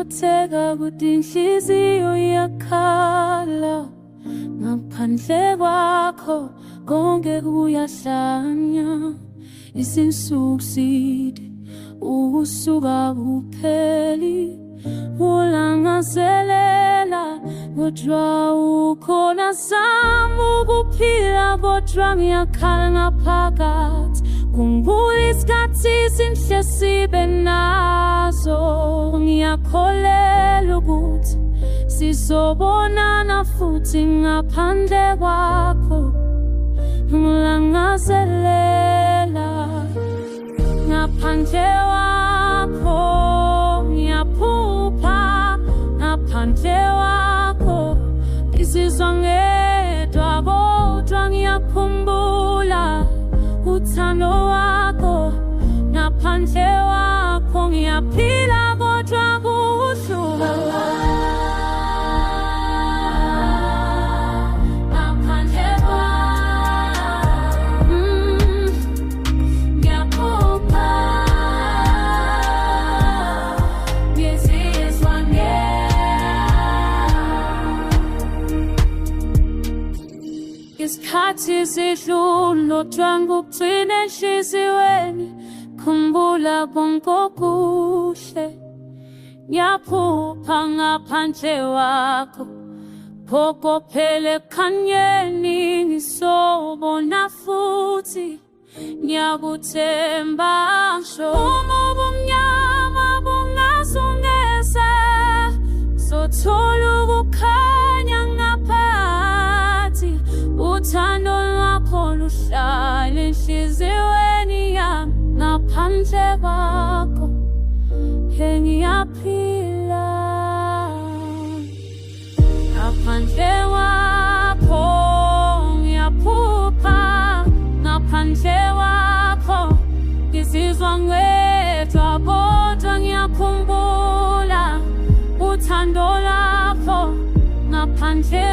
Ngimotheka kuti inhliziyo iyakhala ngaphandle kwakho konke kuyahlanya isinsuku side ukusuka kupheli ulangazelela kodwa ukhona sami ukuphila kodwa ngiyakhala ngaphakathi kungibula isikhathi sinhle sibe naso ngiyakholela ukuthi sizobonana futhi ngaphandle kwakho ulangazelela ngaphandle kwakho ngiyaphupha ngaphandle kwakho ngizizwa ngedwa kodwa ngiyakhumbula uthando wakho ngaphandle kwakho ngiyaphila kodwa kuhluka isikhathi sidlula kodwa ugcine enhliziyweni khumbula konke okuhle ngiyaphupha ngaphandle kwakho phokophele ekhanyeni ngisobona futhi ngiyakuthemba ngisho uma ubumnyama bungasungeze sothola ukukhanya ngaphakathi uthando lwakho luhlala enhliziyweni yami ngaphandle kwakho ngiyaphila ngaphandle kwakho ngiyaphupha ngaphandle kwakho ngizizwa ngedwa kodwa ngiyakhumbula uthando lwakho ngaphandle